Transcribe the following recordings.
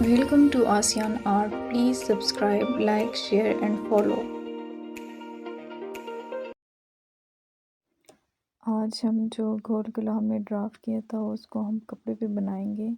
Welcome to ASEAN Art. Please subscribe, like, share, and follow. आज हम जो गोल गला हमने ड्राफ्ट किया था उसको हम कपड़े पे बनाएंगे।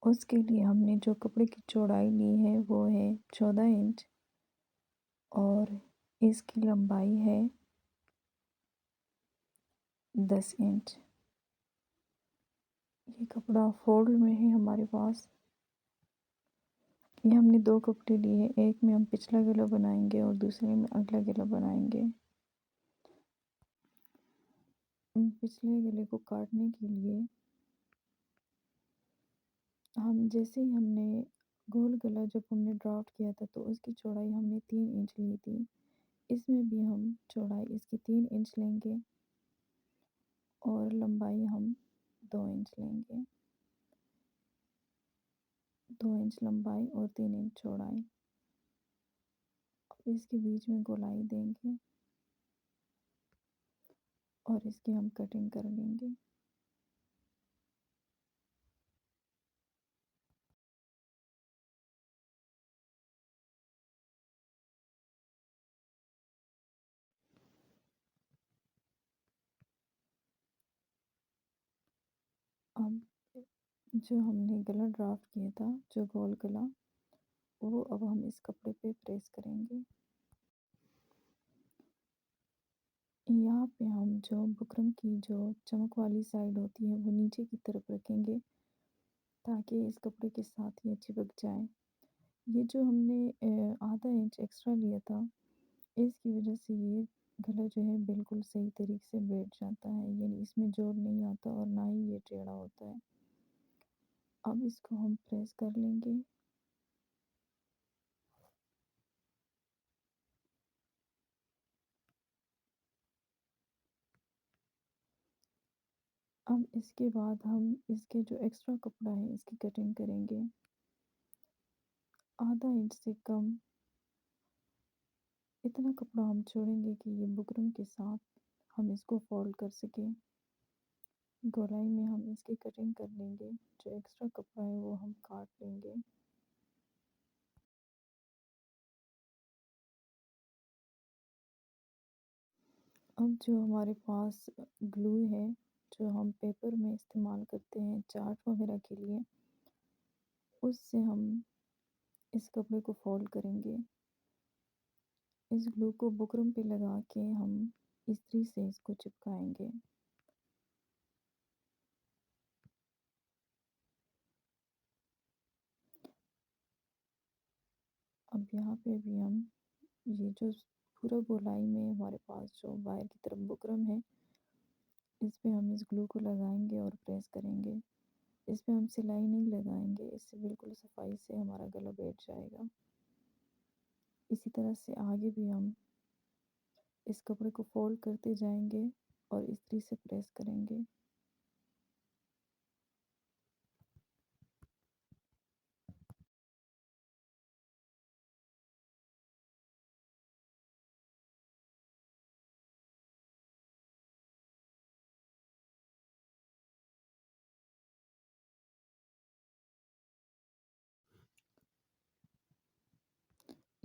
उसके लिए हमने जो कपड़े की चौड़ाई ली है वो है 14 इंच और इसकी लंबाई है 10 इंच। ये कपड़ा फोल्ड में है हमारे पास। ये हमने दो कपड़े लिए हैं, एक में हम पिछला गला बनाएंगे और दूसरे में अगला गला बनाएंगे। पिछले गले को काटने के लिए हम जैसे ही हमने गोल गला जब हमने ड्राफ्ट किया था तो उसकी चौड़ाई हमने 3 इंच ली थी। इसमें भी हम चौड़ाई इसकी 3 इंच लेंगे और लंबाई हम 2 इंच लेंगे। 2 इंच लंबाई और 3 इंच चौड़ाई। अब इसके बीच में गोलाई देंगे और इसकी हम कटिंग कर लेंगे। अब जो हमने गला ड्राफ्ट किया था जो गोल गला वो अब हम इस कपड़े पे प्रेस करेंगे। यहाँ पे हम जो बुकरम की जो चमक वाली साइड होती है वो नीचे की तरफ रखेंगे ताकि इस कपड़े के साथ ये चिपक जाए। ये जो हमने आधा इंच एक्स्ट्रा लिया था इसकी वजह से ये गला जो है बिल्कुल सही तरीके से बैठ जाता है, यानी इसमें जोड़ नहीं आता और ना ही ये टेढ़ा होता है। अब इसको हम प्रेस कर लेंगे। अब इसके बाद हम इसके जो एक्स्ट्रा कपड़ा है इसकी कटिंग करेंगे। आधा इंच से कम इतना कपड़ा हम छोड़ेंगे कि ये बुकरम के साथ हम इसको फोल्ड कर सकें। गोलाई में हम इसकी कटिंग कर लेंगे। जो एक्स्ट्रा कपड़ा है वो हम काट लेंगे। अब जो हमारे पास ग्लू है जो हम पेपर में इस्तेमाल करते हैं चार्ट वगैरह के लिए, उससे हम इस कपड़े को फोल्ड करेंगे। इस ग्लू को बुकरम पे लगा के हम इस्त्री से इसको चिपकाएंगे। अब यहाँ पे भी हम ये जो पूरा गोलाई में हमारे पास जो बाहर की तरफ बुकरम है इस पे हम इस ग्लू को लगाएंगे और प्रेस करेंगे। इसमें हम सिलाई नहीं लगाएंगे, इससे बिल्कुल सफाई से हमारा गला बैठ जाएगा। इसी तरह से आगे भी हम इस कपड़े को फोल्ड करते जाएंगे और इस्त्री से प्रेस करेंगे।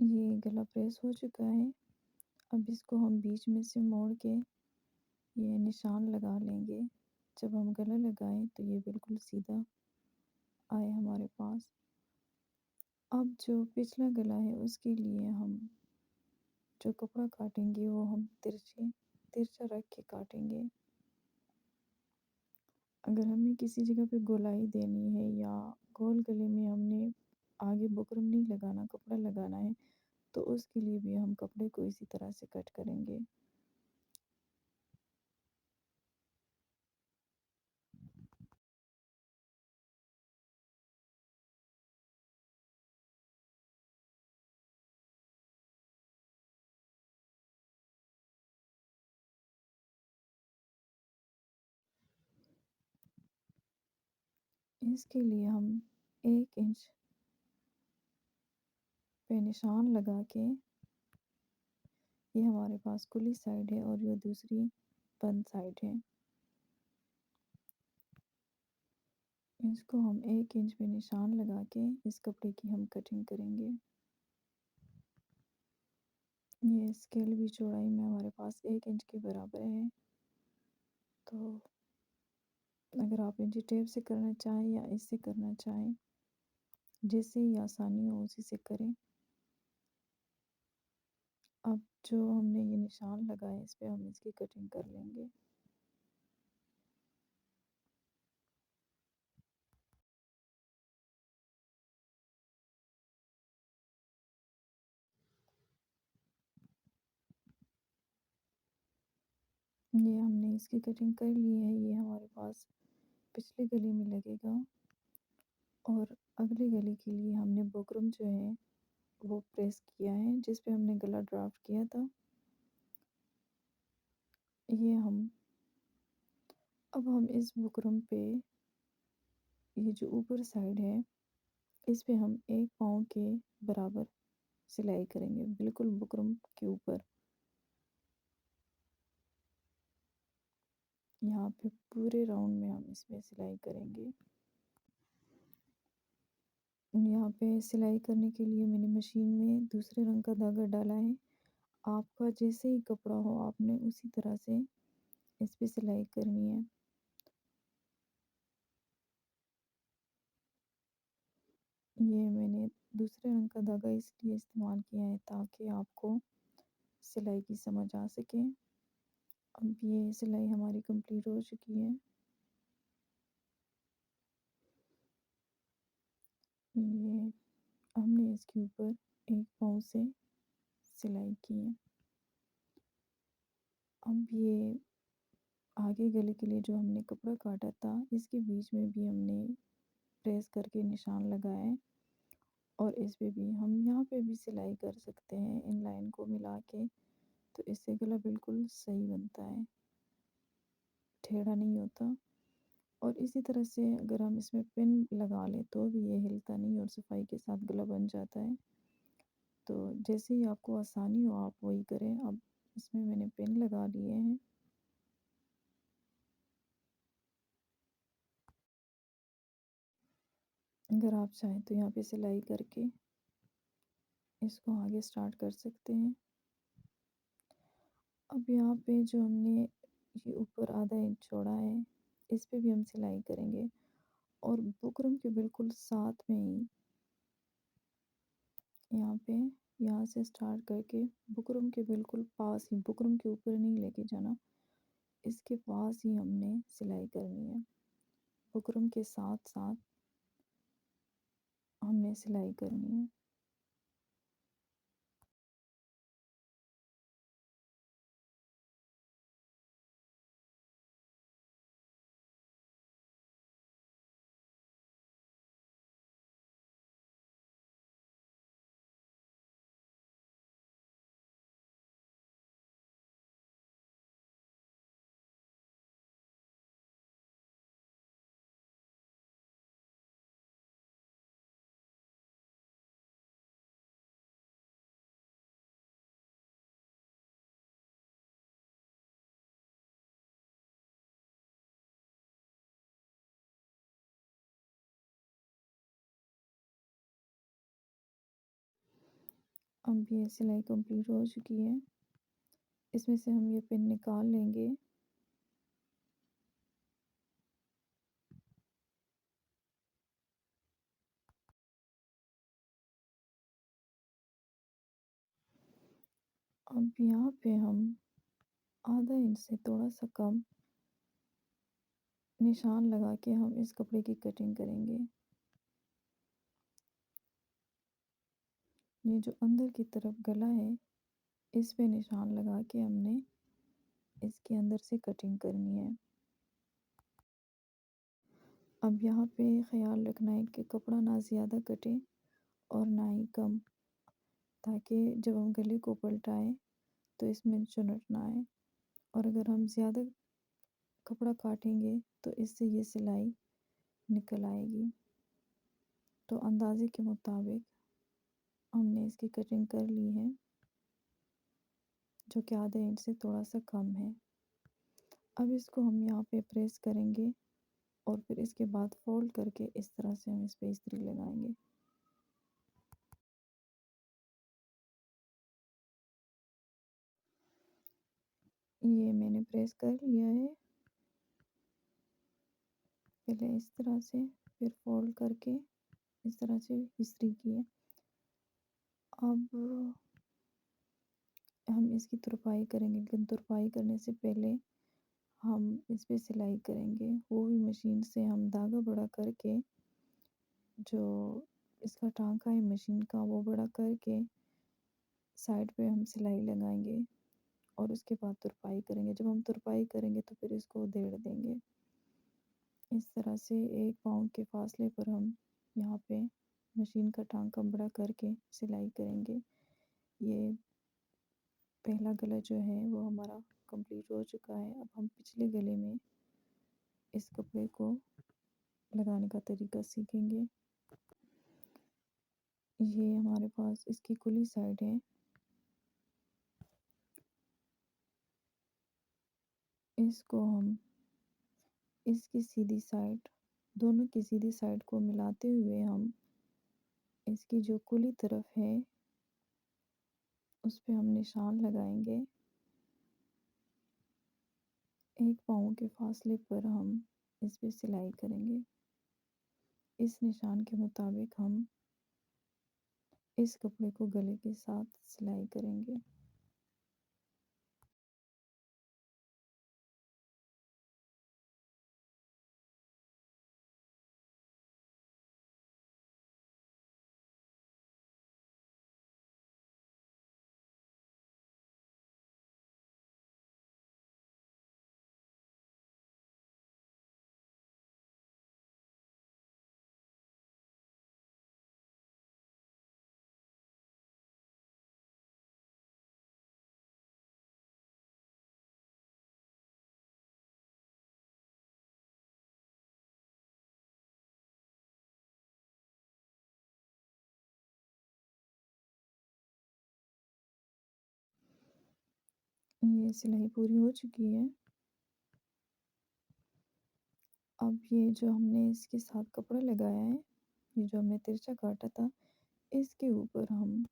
ये गला प्रेस हो चुका है। अब इसको हम बीच में से मोड़ के ये निशान लगा लेंगे। जब हम गला लगाएं तो ये बिल्कुल सीधा आए हमारे पास। अब जो पिछला गला है उसके लिए हम जो कपड़ा काटेंगे वो हम तिरछा रख के काटेंगे। अगर हमें किसी जगह पे गोलाई देनी है या गोल गले में हमने आगे बुकरम नहीं लगाना कपड़ा लगाना है तो उसके लिए भी हम कपड़े को इसी तरह से कट करेंगे। इसके लिए हम 1 इंच पे निशान लगा के, ये हमारे पास खुली साइड है और ये दूसरी बंद साइड है। इसको हम 1 इंच पे निशान लगा के इस कपड़े की हम कटिंग करेंगे। ये स्केल भी चौड़ाई में हमारे पास 1 इंच के बराबर है। तो अगर आप इंची टेप से करना चाहें या इससे करना चाहें, जिससे ही आसानी हो उसी से करें। अब जो हमने ये निशान लगाए इस पे हम इसकी कटिंग कर लेंगे। ये हमने इसकी कटिंग कर ली है। ये हमारे पास पिछले गले में लगेगा और अगले गले के लिए हमने बुकरम जो है वो प्रेस किया है, जिस पे हमने गला ड्राफ्ट किया था। ये अब हम इस बुकरम पे ये जो ऊपर साइड है इस पे हम 1 पाँव के बराबर सिलाई करेंगे, बिल्कुल बुकरम के ऊपर। यहाँ पे पूरे राउंड में हम इसमें सिलाई करेंगे। यहाँ पे सिलाई करने के लिए मैंने मशीन में दूसरे रंग का धागा डाला है। आपका जैसे ही कपड़ा हो आपने उसी तरह से इस पे सिलाई करनी है। ये मैंने दूसरे रंग का धागा इसलिए इस्तेमाल किया है ताकि आपको सिलाई की समझ आ सके। अब ये सिलाई हमारी कंप्लीट हो चुकी है। ये हमने इसके ऊपर 1 पाँव से सिलाई की है। अब ये आगे गले के लिए जो हमने कपड़ा काटा था इसके बीच में भी हमने प्रेस करके निशान लगाया है और इस पे भी हम यहाँ पे भी सिलाई कर सकते हैं इन लाइन को मिला के। तो इससे गला बिल्कुल सही बनता है, टेढ़ा नहीं होता। और इसी तरह से अगर हम इसमें पिन लगा लें तो भी ये हिलता नहीं और सफाई के साथ गला बन जाता है। तो जैसे ही आपको आसानी हो आप वही करें। अब इसमें मैंने पिन लगा लिए हैं। अगर आप चाहें तो यहाँ पे सिलाई करके इसको आगे स्टार्ट कर सकते हैं। अब यहाँ पे जो हमने ये ऊपर आधा इंच छोड़ा है इस पे भी हम सिलाई करेंगे और बुकरम के बिल्कुल साथ में ही यहाँ पे यहाँ से स्टार्ट करके बुकरम के बिल्कुल पास ही, बुकरम के ऊपर नहीं लेके जाना, इसके पास ही हमने सिलाई करनी है। बुकरम के साथ साथ हमने सिलाई करनी है। अब ये सिलाई कंप्लीट हो चुकी है। इसमें से हम ये पिन निकाल लेंगे। अब यहाँ पे हम आधा इंच से थोड़ा सा कम निशान लगा के हम इस कपड़े की कटिंग करेंगे। ये जो अंदर की तरफ गला है इस पे निशान लगा के हमने इसके अंदर से कटिंग करनी है। अब यहाँ पे ख्याल रखना है कि कपड़ा ना ज़्यादा कटे और ना ही कम, ताकि जब हम गले को पलटाएं तो इसमें चुनट ना आए। और अगर हम ज़्यादा कपड़ा काटेंगे तो इससे ये सिलाई निकल आएगी। तो अंदाजे के मुताबिक हमने इसकी कटिंग कर ली है, जो कि आधे इंच से थोड़ा सा कम है। अब इसको हम यहाँ पे प्रेस करेंगे और फिर इसके बाद फ़ोल्ड करके इस तरह से हम इस पे इस्त्री लगाएँगे। ये मैंने प्रेस कर लिया है, पहले इस तरह से, फिर फ़ोल्ड करके इस तरह से इस्त्री की है। अब हम इसकी तुरपाई करेंगे, लेकिन तुरपाई करने से पहले हम इस पे सिलाई करेंगे। वो भी मशीन से हम धागा बड़ा करके, जो इसका टाँका है मशीन का, वो बड़ा करके साइड पे हम सिलाई लगाएँगे और उसके बाद तुरपाई करेंगे। जब हम तुरपाई करेंगे तो फिर इसको उधेड़ देंगे। इस तरह से 1 पाँव के फासले पर हम यहाँ पे मशीन का टाँका बड़ा करके सिलाई करेंगे। ये पहला गला जो है वो हमारा कंप्लीट हो चुका है। अब हम पिछले गले में इस कपड़े को लगाने का तरीका सीखेंगे। ये हमारे पास इसकी खुली साइड है। इसको हम इसकी सीधी साइड, दोनों की सीधी साइड को मिलाते हुए हम इसकी जो खुली तरफ है उस पे हम निशान लगाएँगे। 1 पाँव के फासले पर हम इस पे सिलाई करेंगे। इस निशान के मुताबिक हम इस कपड़े को गले के साथ सिलाई करेंगे। ये सिलाई पूरी हो चुकी है। अब ये जो हमने इसके साथ कपड़ा लगाया है, ये जो हमने तिरछा काटा था, इसके ऊपर हम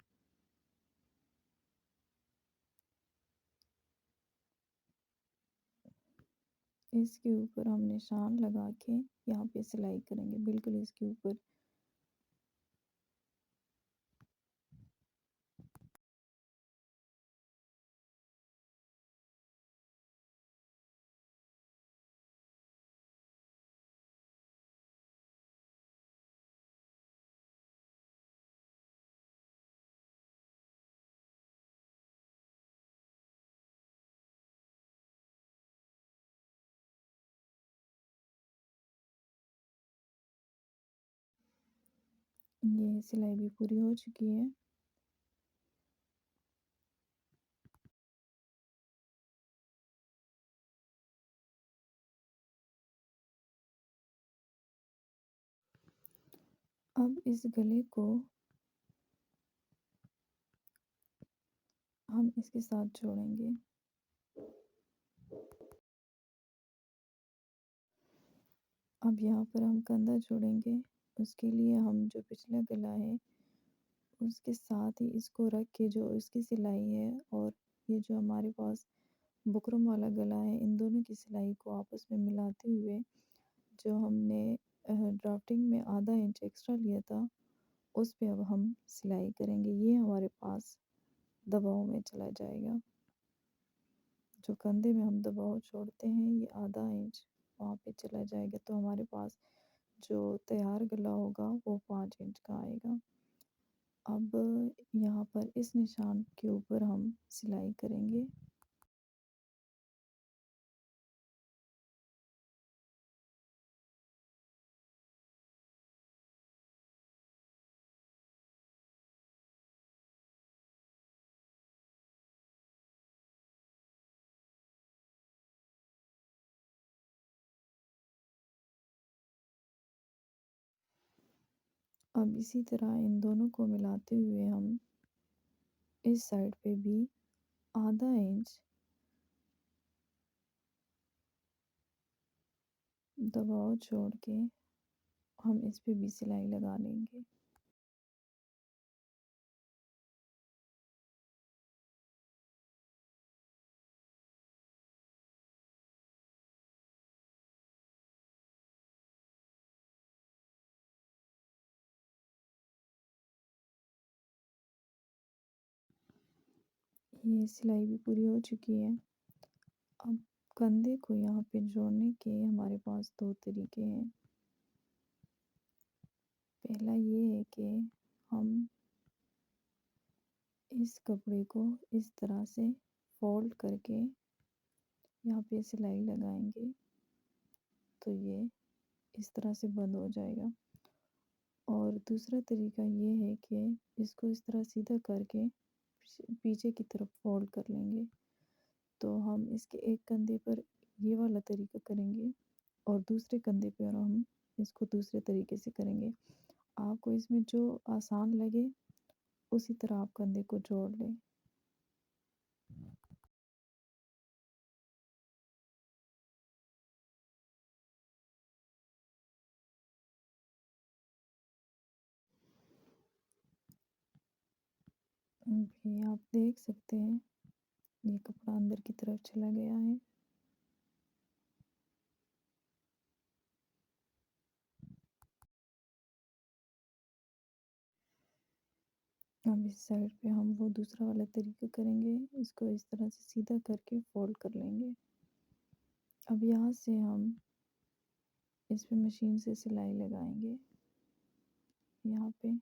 निशान लगा के यहाँ पे सिलाई करेंगे, बिल्कुल इसके ऊपर। ये सिलाई भी पूरी हो चुकी है। अब इस गले को हम इसके साथ जोड़ेंगे। अब यहाँ पर हम कंधा जोड़ेंगे। उसके लिए हम जो पिछला गला है उसके साथ ही इसको रख के जो इसकी सिलाई है और ये जो हमारे पास बुकरम वाला गला है, इन दोनों की सिलाई को आपस में मिलाते हुए जो हमने ड्राफ्टिंग में आधा इंच एक्स्ट्रा लिया था उस पे अब हम सिलाई करेंगे। ये हमारे पास दबाव में चला जाएगा। जो कंधे में हम दबाव छोड़ते हैं ये आधा इंच वहाँ पे चला जाएगा, तो हमारे पास जो तैयार गला होगा वो 5 इंच का आएगा। अब यहाँ पर इस निशान के ऊपर हम सिलाई करेंगे। अब इसी तरह इन दोनों को मिलाते हुए हम इस साइड पे भी आधा इंच दबाव छोड़ के हम इस पे भी सिलाई लगा लेंगे। ये सिलाई भी पूरी हो चुकी है। अब कंधे को यहाँ पे जोड़ने के हमारे पास दो तरीके हैं। पहला ये है कि हम इस कपड़े को इस तरह से फोल्ड करके यहाँ पे सिलाई लगाएंगे तो ये इस तरह से बंद हो जाएगा। और दूसरा तरीका ये है कि इसको इस तरह सीधा करके पीछे की तरफ फोल्ड कर लेंगे। तो हम इसके एक कंधे पर ये वाला तरीका करेंगे और दूसरे कंधे पर हम इसको दूसरे तरीके से करेंगे। आपको इसमें जो आसान लगे उसी तरह आप कंधे को जोड़ लें। ये आप देख सकते हैं ये कपड़ा अंदर की तरफ चला गया है। अब इस साइड पे हम वो दूसरा वाला तरीका करेंगे। इसको इस तरह से सीधा करके फोल्ड कर लेंगे। अब यहाँ से हम इस पे मशीन से सिलाई लगाएंगे यहाँ पे।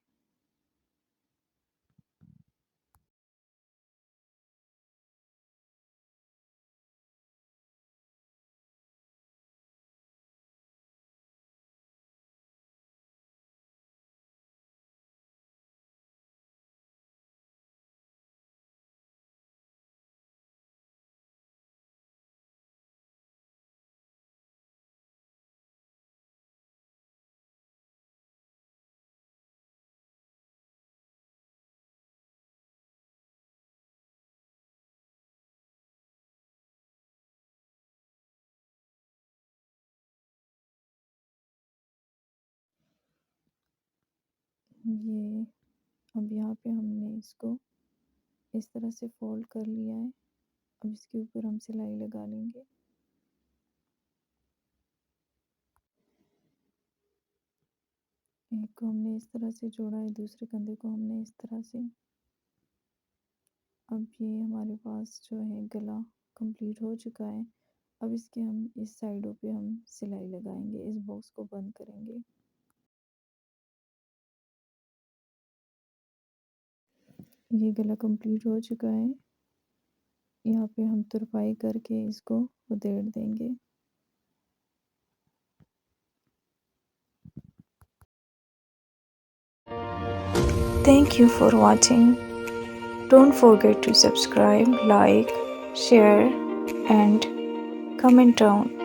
ये अब यहाँ पे हमने इसको इस तरह से फोल्ड कर लिया है। अब इसके ऊपर हम सिलाई लगा लेंगे। एक को हमने इस तरह से जोड़ा है, दूसरे कंधे को हमने इस तरह से। अब ये हमारे पास जो है गला कंप्लीट हो चुका है। अब इसके हम इस साइडों पे हम सिलाई लगाएंगे, इस बॉक्स को बंद करेंगे। ये गला कंप्लीट हो चुका है। यहाँ पे हम तुरपाई करके इसको उधेड़ देंगे। Thank you for watching. Don't forget to subscribe, like, share and comment down.